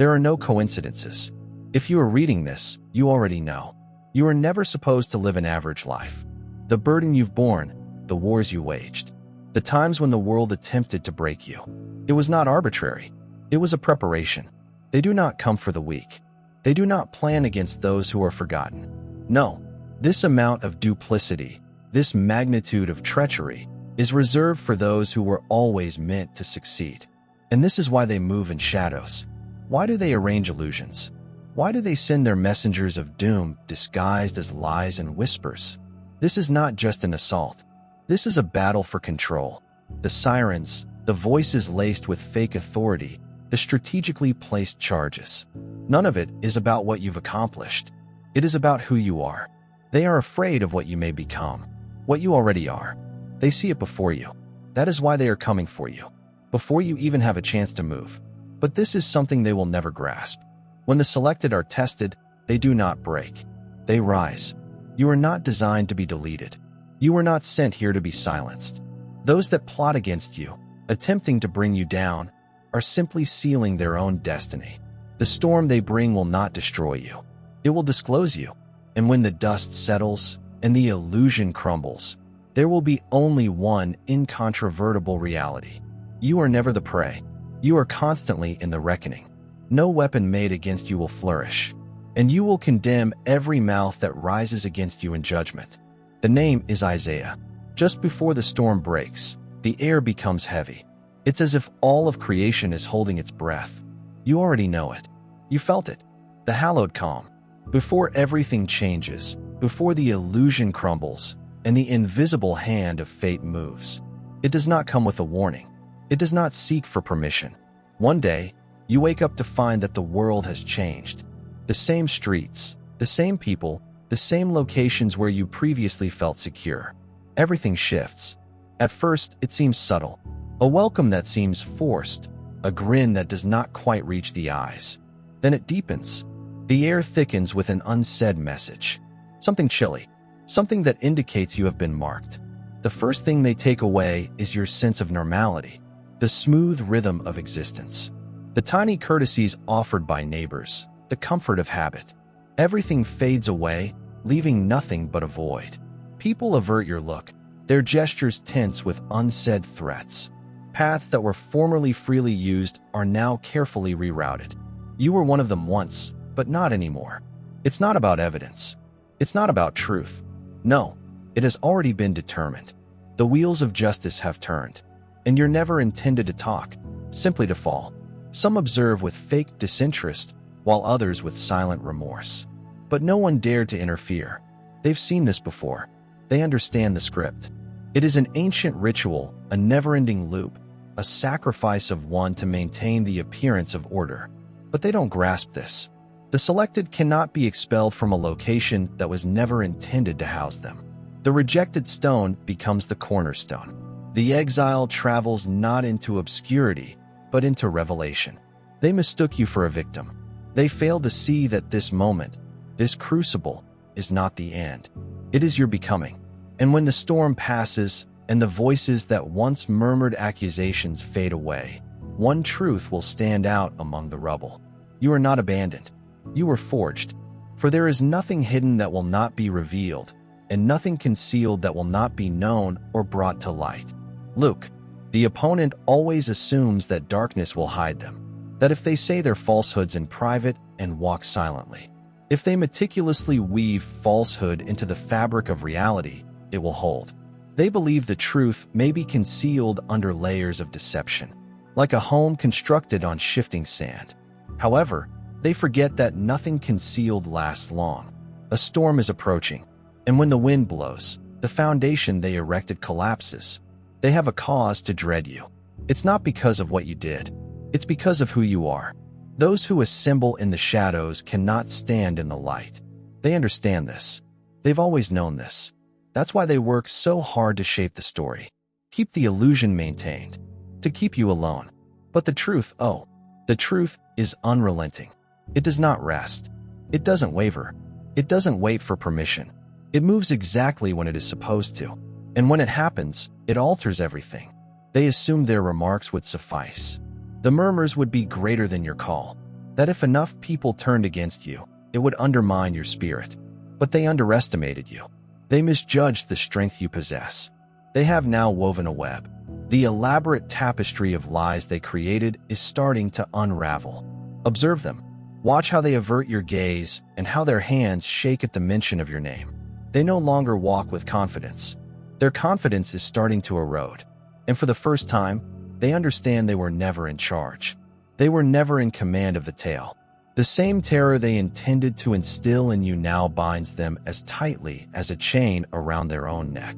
There are no coincidences. If you are reading this, you already know. You are never supposed to live an average life. The burden you've borne, the wars you waged, the times when the world attempted to break you. It was not arbitrary. It was a preparation. They do not come for the weak. They do not plan against those who are forgotten. No, this amount of duplicity, this magnitude of treachery, is reserved for those who were always meant to succeed. And this is why they move in shadows. Why do they arrange illusions? Why do they send their messengers of doom disguised as lies and whispers? This is not just an assault. This is a battle for control. The sirens, the voices laced with fake authority, the strategically placed charges. None of it is about what you've accomplished. It is about who you are. They are afraid of what you may become, what you already are. They see it before you. That is why they are coming for you, before you even have a chance to move. But this is something they will never grasp. When the selected are tested, they do not break. They rise. You are not designed to be deleted. You were not sent here to be silenced. Those that plot against you, attempting to bring you down, are simply sealing their own destiny. The storm they bring will not destroy you. It will disclose you. And when the dust settles and the illusion crumbles, there will be only one incontrovertible reality. You are never the prey. You are constantly in the reckoning. No weapon made against you will flourish, and you will condemn every mouth that rises against you in judgment. The name is Isaiah. Just before the storm breaks, the air becomes heavy. It's as if all of creation is holding its breath. You already know it. You felt it. The hallowed calm. Before everything changes, before the illusion crumbles, and the invisible hand of fate moves. It does not come with a warning. It does not seek for permission. One day, you wake up to find that the world has changed. The same streets, the same people, the same locations where you previously felt secure. Everything shifts. At first, it seems subtle. A welcome that seems forced, a grin that does not quite reach the eyes. Then it deepens. The air thickens with an unsaid message. Something chilly, something that indicates you have been marked. The first thing they take away is your sense of normality, the smooth rhythm of existence, the tiny courtesies offered by neighbors, the comfort of habit. Everything fades away, leaving nothing but a void. People avert your look, their gestures tense with unsaid threats. Paths that were formerly freely used are now carefully rerouted. You were one of them once, but not anymore. It's not about evidence. It's not about truth. No, it has already been determined. The wheels of justice have turned, and you're never intended to talk, simply to fall. Some observe with fake disinterest, while others with silent remorse. But no one dared to interfere. They've seen this before. They understand the script. It is an ancient ritual, a never-ending loop, a sacrifice of one to maintain the appearance of order. But they don't grasp this. The selected cannot be expelled from a location that was never intended to house them. The rejected stone becomes the cornerstone. The exile travels not into obscurity, but into revelation. They mistook you for a victim. They failed to see that this moment, this crucible, is not the end. It is your becoming. And when the storm passes and the voices that once murmured accusations fade away, one truth will stand out among the rubble. You are not abandoned. You were forged. For there is nothing hidden that will not be revealed, and nothing concealed that will not be known or brought to light. Luke, the opponent always assumes that darkness will hide them, that if they say their falsehoods in private and walk silently, if they meticulously weave falsehood into the fabric of reality, it will hold. They believe the truth may be concealed under layers of deception, like a home constructed on shifting sand. However, they forget that nothing concealed lasts long. A storm is approaching, and when the wind blows, the foundation they erected collapses. They have a cause to dread you. It's not because of what you did. It's because of who you are. Those who assemble in the shadows cannot stand in the light. They understand this. They've always known this. That's why they work so hard to shape the story. Keep the illusion maintained. To keep you alone. But the truth, the truth is unrelenting. It does not rest. It doesn't waver. It doesn't wait for permission. It moves exactly when it is supposed to. And when it happens, it alters everything. They assumed their remarks would suffice. The murmurs would be greater than your call. that if enough people turned against you, it would undermine your spirit. But they underestimated you. They misjudged the strength you possess. They have now woven a web. The elaborate tapestry of lies they created is starting to unravel. Observe them. Watch how they avert your gaze and how their hands shake at the mention of your name. They no longer walk with confidence. Their confidence is starting to erode. And for the first time, they understand they were never in charge. They were never in command of the tale. The same terror they intended to instill in you now binds them as tightly as a chain around their own neck.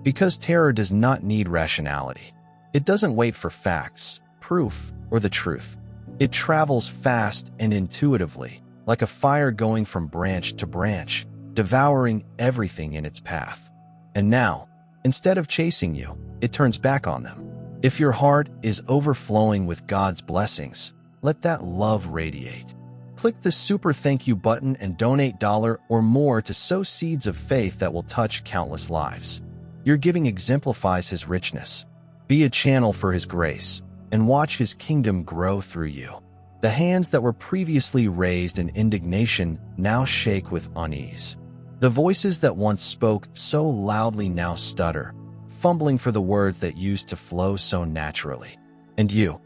Because terror does not need rationality. It doesn't wait for facts, proof, or the truth. It travels fast and intuitively, like a fire going from branch to branch, devouring everything in its path. And now, instead of chasing you, it turns back on them. If your heart is overflowing with God's blessings, let that love radiate. Click the super thank you button and donate $1 or more to sow seeds of faith that will touch countless lives. Your giving exemplifies His richness. Be a channel for His grace, and watch His kingdom grow through you. The hands that were previously raised in indignation now shake with unease. The voices that once spoke so loudly now stutter, fumbling for the words that used to flow so naturally. And you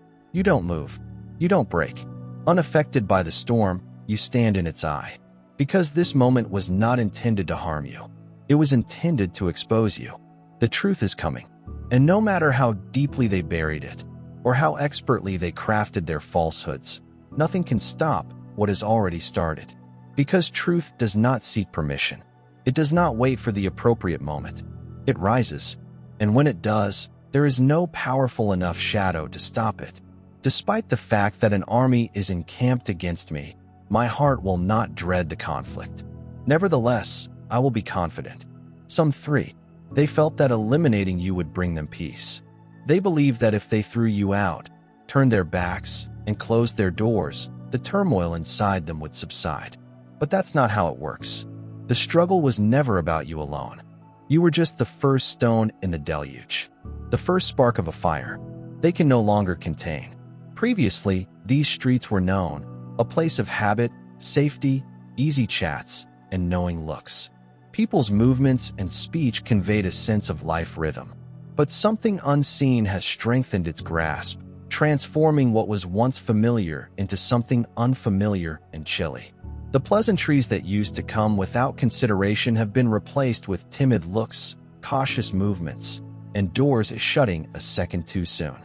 don't move. You don't break. Unaffected by the storm, you stand in its eye. Because this moment was not intended to harm you. It was intended to expose you. The truth is coming. And no matter how deeply they buried it, or how expertly they crafted their falsehoods, nothing can stop what has already started. Because truth does not seek permission. It does not wait for the appropriate moment. It rises. And when it does, there is no powerful enough shadow to stop it. Despite the fact that an army is encamped against me, my heart will not dread the conflict. Nevertheless, I will be confident. Psalm 3. They felt that eliminating you would bring them peace. They believed that if they threw you out, turned their backs, and closed their doors, the turmoil inside them would subside. But that's not how it works. The struggle was never about you alone. You were just the first stone in the deluge, the first spark of a fire they can no longer contain. Previously, these streets were known, a place of habit, safety, easy chats, and knowing looks. People's movements and speech conveyed a sense of life rhythm. But something unseen has strengthened its grasp, transforming what was once familiar into something unfamiliar and chilly. The pleasantries that used to come without consideration have been replaced with timid looks, cautious movements, and doors shutting a second too soon.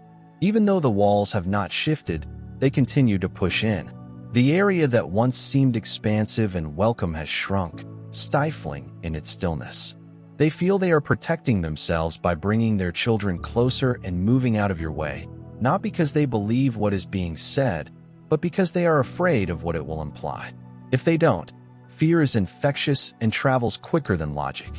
Even though the walls have not shifted, they continue to push in. The area that once seemed expansive and welcome has shrunk, stifling in its stillness. They feel they are protecting themselves by bringing their children closer and moving out of your way, not because they believe what is being said, but because they are afraid of what it will imply. If they don't, fear is infectious and travels quicker than logic.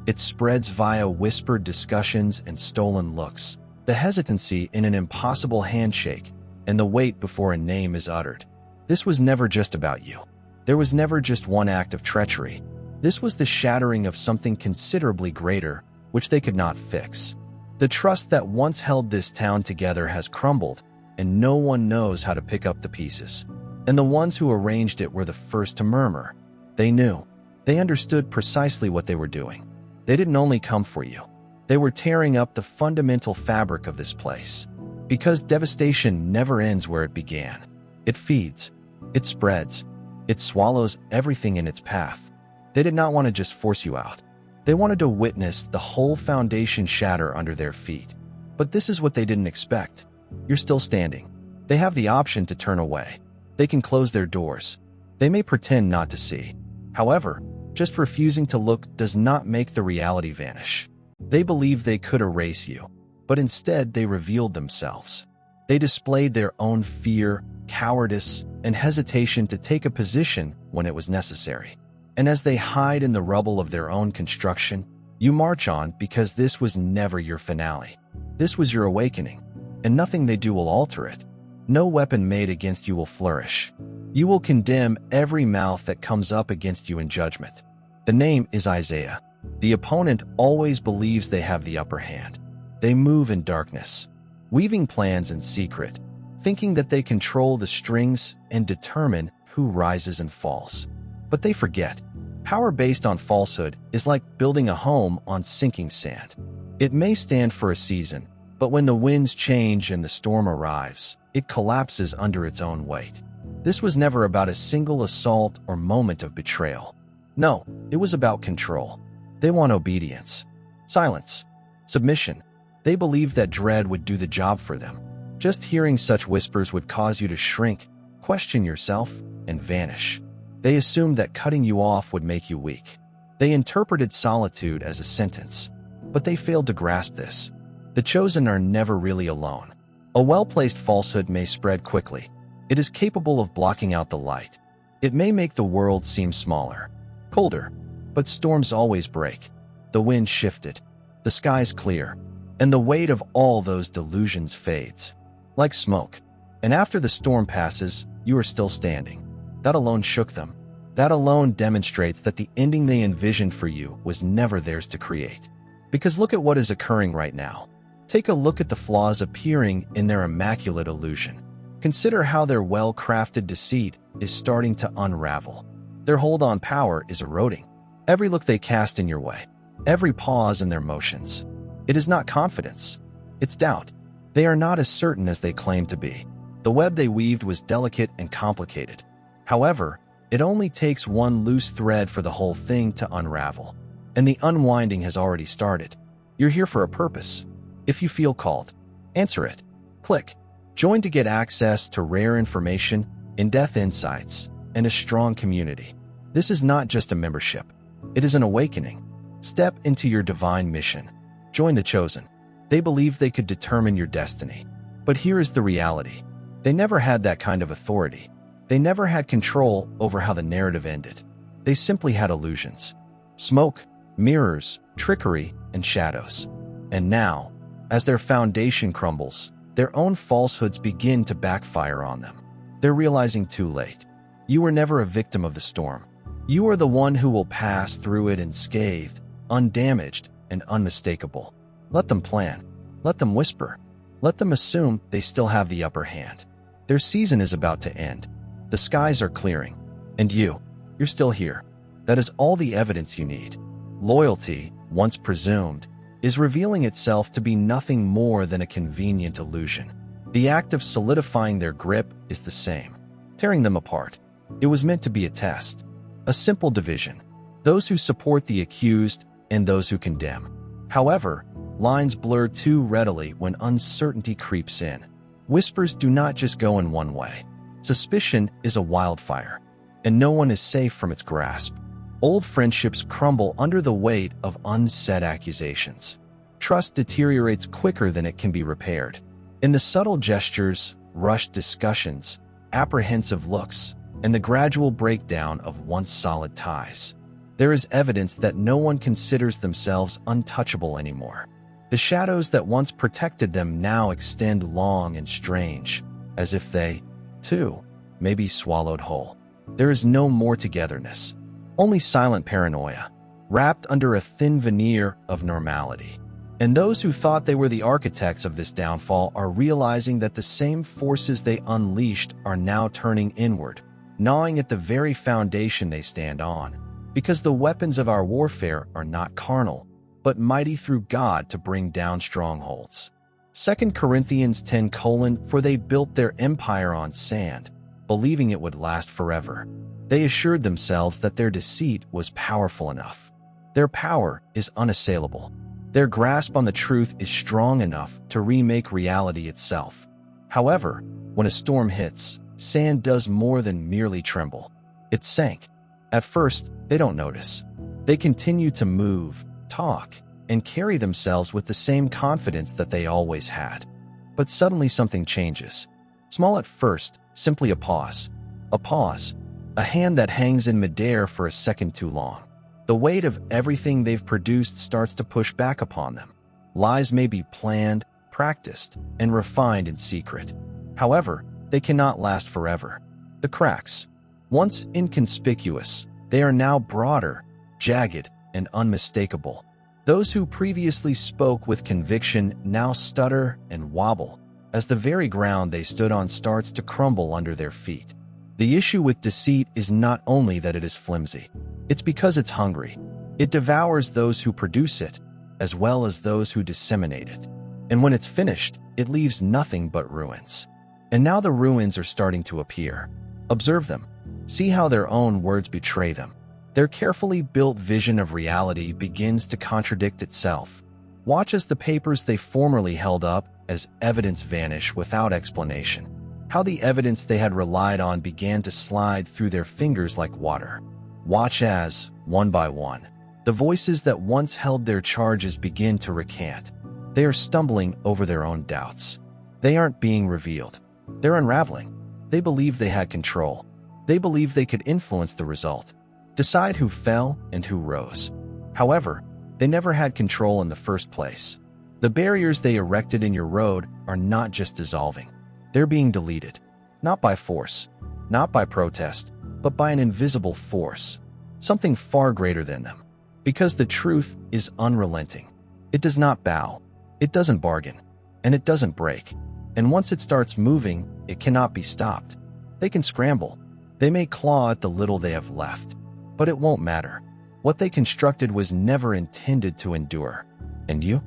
It spreads via whispered discussions and stolen looks, the hesitancy in an impossible handshake, and the wait before a name is uttered. This was never just about you. There was never just one act of treachery. This was the shattering of something considerably greater, which they could not fix. The trust that once held this town together has crumbled, and no one knows how to pick up the pieces. And the ones who arranged it were the first to murmur. They knew. They understood precisely what they were doing. They didn't only come for you. They were tearing up the fundamental fabric of this place. Because devastation never ends where it began. It feeds. It spreads. It swallows everything in its path. They did not want to just force you out. They wanted to witness the whole foundation shatter under their feet. But this is what they didn't expect. You're still standing. They have the option to turn away. They can close their doors. They may pretend not to see. However, just refusing to look does not make the reality vanish. They believed they could erase you, but instead they revealed themselves. They displayed their own fear, cowardice, and hesitation to take a position when it was necessary. And as they hide in the rubble of their own construction, you march on because this was never your finale. This was your awakening, and nothing they do will alter it. No weapon made against you will flourish. You will condemn every mouth that comes up against you in judgment. The name is Isaiah. The opponent always believes they have the upper hand. They move in darkness, weaving plans in secret, thinking that they control the strings and determine who rises and falls. But they forget, power based on falsehood is like building a home on sinking sand. It may stand for a season, but when the winds change and the storm arrives, it collapses under its own weight. This was never about a single assault or moment of betrayal. No, it was about control. They want obedience, silence, submission. They believed that dread would do the job for them. Just hearing such whispers would cause you to shrink, question yourself, and vanish. They assumed that cutting you off would make you weak. They interpreted solitude as a sentence, but they failed to grasp this. The chosen are never really alone. A well-placed falsehood may spread quickly. It is capable of blocking out the light. It may make the world seem smaller, colder, but storms always break. The wind shifted, the skies clear, and the weight of all those delusions fades, like smoke. And after the storm passes, you are still standing. That alone shook them. That alone demonstrates that the ending they envisioned for you was never theirs to create. Because look at what is occurring right now. Take a look at the flaws appearing in their immaculate illusion. Consider how their well-crafted deceit is starting to unravel. Their hold on power is eroding. Every look they cast in your way, every pause in their motions. It is not confidence. It's doubt. They are not as certain as they claim to be. The web they weaved was delicate and complicated. However, it only takes one loose thread for the whole thing to unravel. And the unwinding has already started. You're here for a purpose. If you feel called, answer it. Click. Join to get access to rare information, in-depth insights, and a strong community. This is not just a membership. It is an awakening. Step into your divine mission. Join the chosen. They believed they could determine your destiny. But here is the reality. They never had that kind of authority. They never had control over how the narrative ended. They simply had illusions. Smoke, mirrors, trickery, and shadows. And now, as their foundation crumbles, their own falsehoods begin to backfire on them. They're realizing too late. You were never a victim of the storm. You are the one who will pass through it unscathed, undamaged, and unmistakable. Let them plan. Let them whisper. Let them assume they still have the upper hand. Their season is about to end. The skies are clearing. And you're still here. That is all the evidence you need. Loyalty, once presumed, is revealing itself to be nothing more than a convenient illusion. The act of solidifying their grip is the same, tearing them apart. It was meant to be a test, a simple division, those who support the accused and those who condemn. However, lines blur too readily when uncertainty creeps in. Whispers do not just go in one way. Suspicion is a wildfire, and no one is safe from its grasp. Old friendships crumble under the weight of unsaid accusations. Trust deteriorates quicker than it can be repaired. In the subtle gestures, rushed discussions, apprehensive looks, and the gradual breakdown of once solid ties, there is evidence that no one considers themselves untouchable anymore. The shadows that once protected them now extend long and strange, as if they, too, may be swallowed whole. There is no more togetherness, only silent paranoia, wrapped under a thin veneer of normality. And those who thought they were the architects of this downfall are realizing that the same forces they unleashed are now turning inward, gnawing at the very foundation they stand on. Because the weapons of our warfare are not carnal, but mighty through God to bring down strongholds. 2 Corinthians 10:, for they built their empire on sand, believing it would last forever. They assured themselves that their deceit was powerful enough. Their power is unassailable. Their grasp on the truth is strong enough to remake reality itself. However, when a storm hits, sand does more than merely tremble. It sank. At first, they don't notice. They continue to move, talk, and carry themselves with the same confidence that they always had. But suddenly something changes. Small at first, simply a pause. A pause. A hand that hangs in midair for a second too long. The weight of everything they've produced starts to push back upon them. Lies may be planned, practiced, and refined in secret. However, they cannot last forever. The cracks, once inconspicuous, they are now broader, jagged, and unmistakable. Those who previously spoke with conviction now stutter and wobble. as the very ground they stood on starts to crumble under their feet. The issue with deceit is not only that it is flimsy, it's because it's hungry. It devours those who produce it, as well as those who disseminate it. And when it's finished, it leaves nothing but ruins. And now the ruins are starting to appear. Observe them. See how their own words betray them. Their carefully built vision of reality begins to contradict itself. Watch as the papers they formerly held up as evidence vanish without explanation. How the evidence they had relied on began to slide through their fingers like water. Watch as, one by one, the voices that once held their charges begin to recant. They are stumbling over their own doubts. They aren't being revealed. They're unraveling. They believe they had control. They believe they could influence the result, decide who fell and who rose. However, they never had control in the first place. The barriers they erected in your road are not just dissolving. They're being deleted, not by force, not by protest, but by an invisible force, something far greater than them. Because the truth is unrelenting. It does not bow, it doesn't bargain, and it doesn't break. And once it starts moving, it cannot be stopped. They can scramble. They may claw at the little they have left, but it won't matter. What they constructed was never intended to endure. And you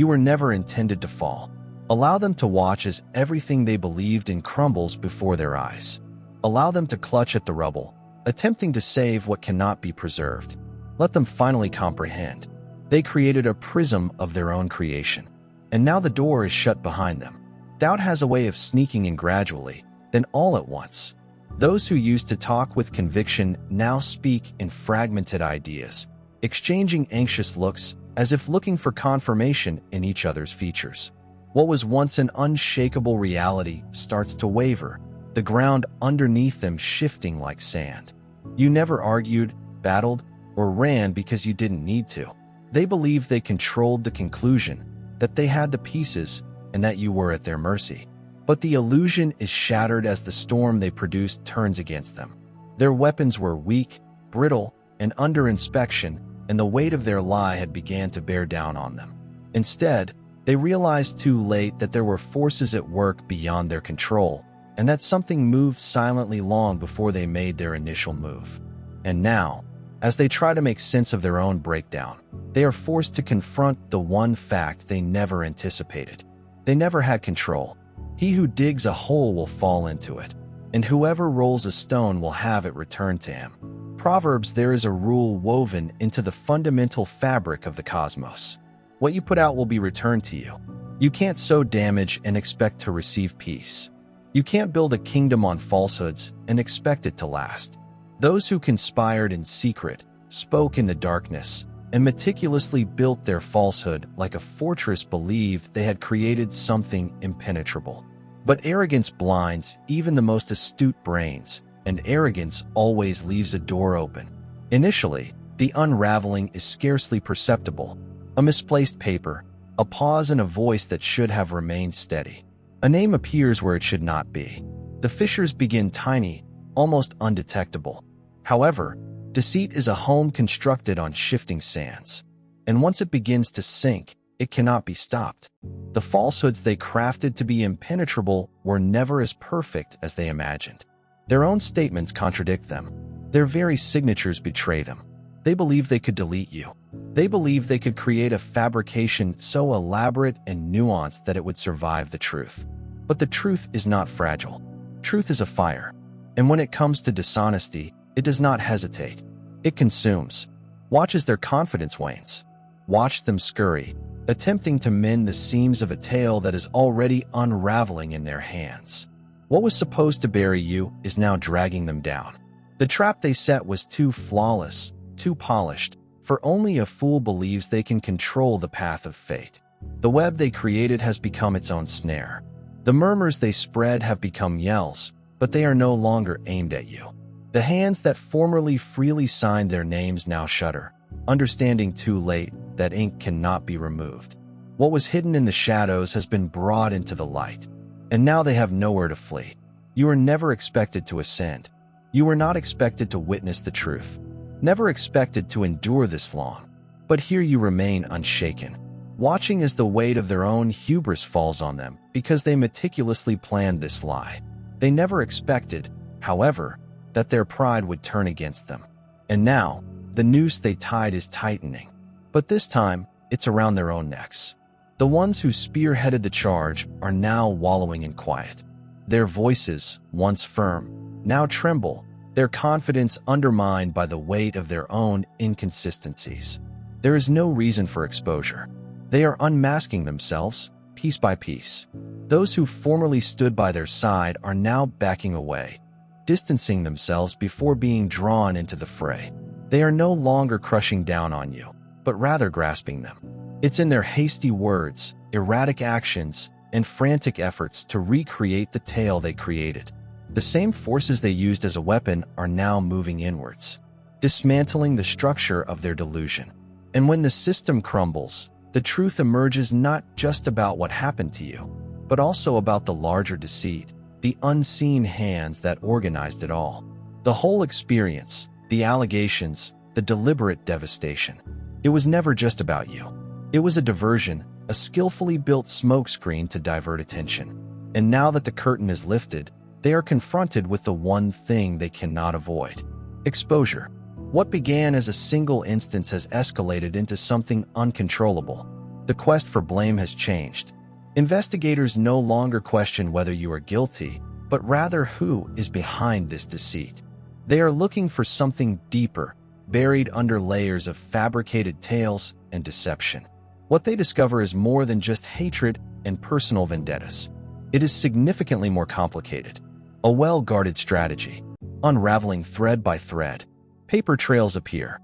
were never intended to fall. Allow them to watch as everything they believed in crumbles before their eyes. Allow them to clutch at the rubble, attempting to save what cannot be preserved. Let them finally comprehend. They created a prism of their own creation, and now the door is shut behind them. Doubt has a way of sneaking in gradually, then all at once. Those who used to talk with conviction now speak in fragmented ideas, exchanging anxious looks as if looking for confirmation in each other's features. What was once an unshakable reality starts to waver, the ground underneath them shifting like sand. You never argued, battled, or ran because you didn't need to. They believed they controlled the conclusion, that they had the pieces, and that you were at their mercy. But the illusion is shattered as the storm they produced turns against them. Their weapons were weak, brittle, and under inspection, and the weight of their lie had began to bear down on them. Instead, they realized too late that there were forces at work beyond their control, and that something moved silently long before they made their initial move. And now, as they try to make sense of their own breakdown, they are forced to confront the one fact they never anticipated. They never had control. He who digs a hole will fall into it, and whoever rolls a stone will have it returned to him. Proverbs: there is a rule woven into the fundamental fabric of the cosmos. What you put out will be returned to you. You can't sow damage and expect to receive peace. You can't build a kingdom on falsehoods and expect it to last. Those who conspired in secret, spoke in the darkness, and meticulously built their falsehood like a fortress believed they had created something impenetrable. But arrogance blinds even the most astute brains, and arrogance always leaves a door open. Initially, the unraveling is scarcely perceptible. A misplaced paper, a pause in a voice that should have remained steady. A name appears where it should not be. The fissures begin tiny, almost undetectable. However, deceit is a home constructed on shifting sands, and once it begins to sink, it cannot be stopped. The falsehoods they crafted to be impenetrable were never as perfect as they imagined. Their own statements contradict them. Their very signatures betray them. They believe they could delete you. They believe they could create a fabrication so elaborate and nuanced that it would survive the truth. But the truth is not fragile. Truth is a fire, and when it comes to dishonesty, it does not hesitate. It consumes. Watch as their confidence wanes. Watch them scurry, attempting to mend the seams of a tale that is already unraveling in their hands. What was supposed to bury you is now dragging them down. The trap they set was too flawless, too polished, for only a fool believes they can control the path of fate. The web they created has become its own snare. The murmurs they spread have become yells, but they are no longer aimed at you. The hands that formerly freely signed their names now shudder, understanding too late that ink cannot be removed. What was hidden in the shadows has been brought into the light, and now they have nowhere to flee. You were never expected to ascend. You were not expected to witness the truth, never expected to endure this long. But here you remain unshaken. watching as the weight of their own hubris falls on them because they meticulously planned this lie. They never expected, however, that their pride would turn against them. And now, the noose they tied is tightening. But this time, it's around their own necks. The ones who spearheaded the charge are now wallowing in quiet. Their voices, once firm, now tremble, their confidence undermined by the weight of their own inconsistencies. There is no reason for exposure. They are unmasking themselves, piece by piece. Those who formerly stood by their side are now backing away, distancing themselves before being drawn into the fray. They are no longer crushing down on you, but rather grasping them. It's in their hasty words, erratic actions, and frantic efforts to recreate the tale they created. The same forces they used as a weapon are now moving inwards, dismantling the structure of their delusion. And when the system crumbles, the truth emerges not just about what happened to you, but also about the larger deceit, the unseen hands that organized it all. The whole experience, the allegations, the deliberate devastation. It was never just about you. It was a diversion, a skillfully built smokescreen to divert attention. And now that the curtain is lifted, they are confronted with the one thing they cannot avoid: exposure. What began as a single instance has escalated into something uncontrollable. The quest for blame has changed. Investigators no longer question whether you are guilty, but rather who is behind this deceit. They are looking for something deeper, buried under layers of fabricated tales and deception. What they discover is more than just hatred and personal vendettas. It is significantly more complicated. A well-guarded strategy, unraveling thread by thread. Paper trails appear,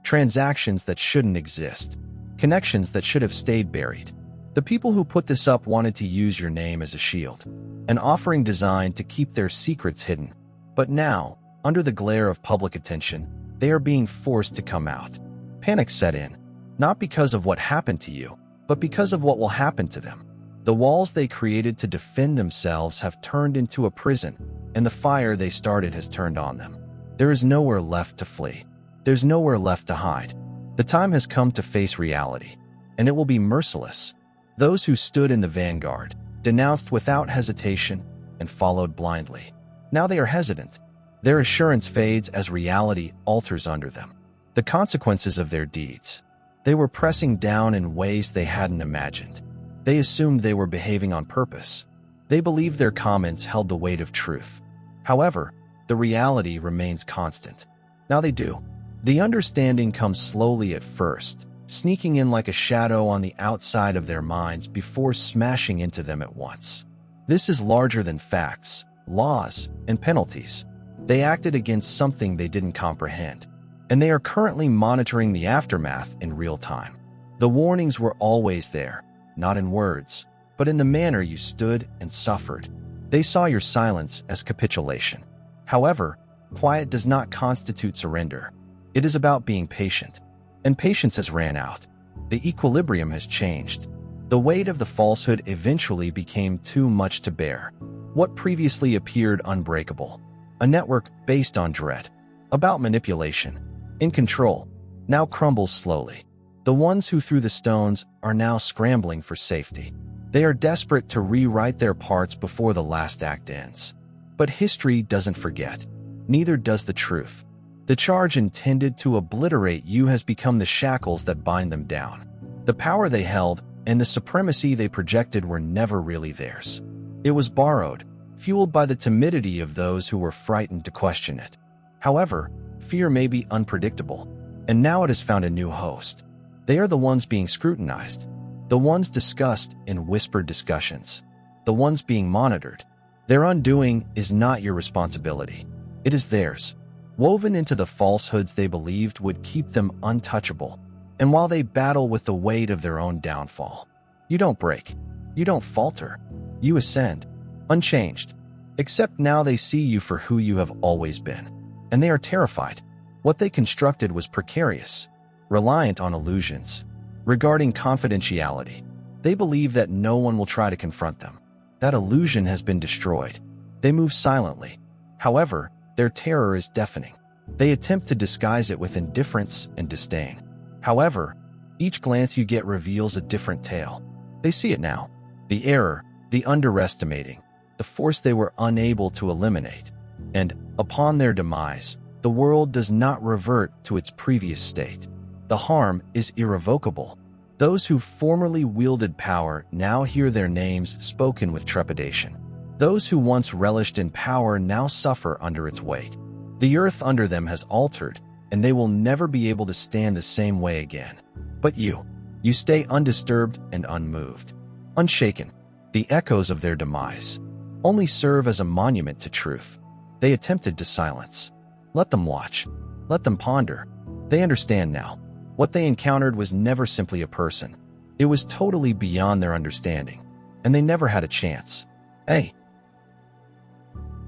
transactions that shouldn't exist, connections that should have stayed buried. The people who put this up wanted to use your name as a shield, an offering designed to keep their secrets hidden. But now, under the glare of public attention, they are being forced to come out. Panic set in, not because of what happened to you, but because of what will happen to them. The walls they created to defend themselves have turned into a prison, and the fire they started has turned on them. There is nowhere left to flee. There's nowhere left to hide. The time has come to face reality, and it will be merciless. Those who stood in the vanguard, denounced without hesitation, and followed blindly. Now they are hesitant. Their assurance fades as reality alters under them. The consequences of their deeds. They were pressing down in ways they hadn't imagined. They assumed they were behaving on purpose. They believed their comments held the weight of truth. However, the reality remains constant. Now they do. The understanding comes slowly at first, sneaking in like a shadow on the outside of their minds before smashing into them at once. This is larger than facts, laws, and penalties. They acted against something they didn't comprehend, and they are currently monitoring the aftermath in real time. The warnings were always there, not in words, but in the manner you stood and suffered. They saw your silence as capitulation. However, quiet does not constitute surrender. It is about being patient. And patience has ran out. The equilibrium has changed. The weight of the falsehood eventually became too much to bear. What previously appeared unbreakable, a network based on dread, about manipulation, in control, now crumbles slowly. The ones who threw the stones are now scrambling for safety. They are desperate to rewrite their parts before the last act ends. But history doesn't forget. Neither does the truth. The charge intended to obliterate you has become the shackles that bind them down. The power they held and the supremacy they projected were never really theirs. It was borrowed, fueled by the timidity of those who were frightened to question it. However, fear may be unpredictable, and now it has found a new host. They are the ones being scrutinized, the ones discussed in whispered discussions, the ones being monitored. Their undoing is not your responsibility. It is theirs, woven into the falsehoods they believed would keep them untouchable. And while they battle with the weight of their own downfall, you don't break. You don't falter. You ascend, unchanged. Except now they see you for who you have always been. And they are terrified. What they constructed was precarious, reliant on illusions. Regarding confidentiality, they believe that no one will try to confront them. That illusion has been destroyed. They move silently. However, their terror is deafening. They attempt to disguise it with indifference and disdain. However, Each glance you get reveals a different tale. They see it now. The error, the underestimating, the force they were unable to eliminate. And, upon their demise, the world does not revert to its previous state. The harm is irrevocable. Those who formerly wielded power now hear their names spoken with trepidation. Those who once relished in power now suffer under its weight. The earth under them has altered, and they will never be able to stand the same way again. But you stay undisturbed and unmoved. Unshaken, the echoes of their demise only serve as a monument to truth. They attempted to silence. Let them watch. Let them ponder. They understand now. What they encountered was never simply a person. It was totally beyond their understanding, and they never had a chance. Hey,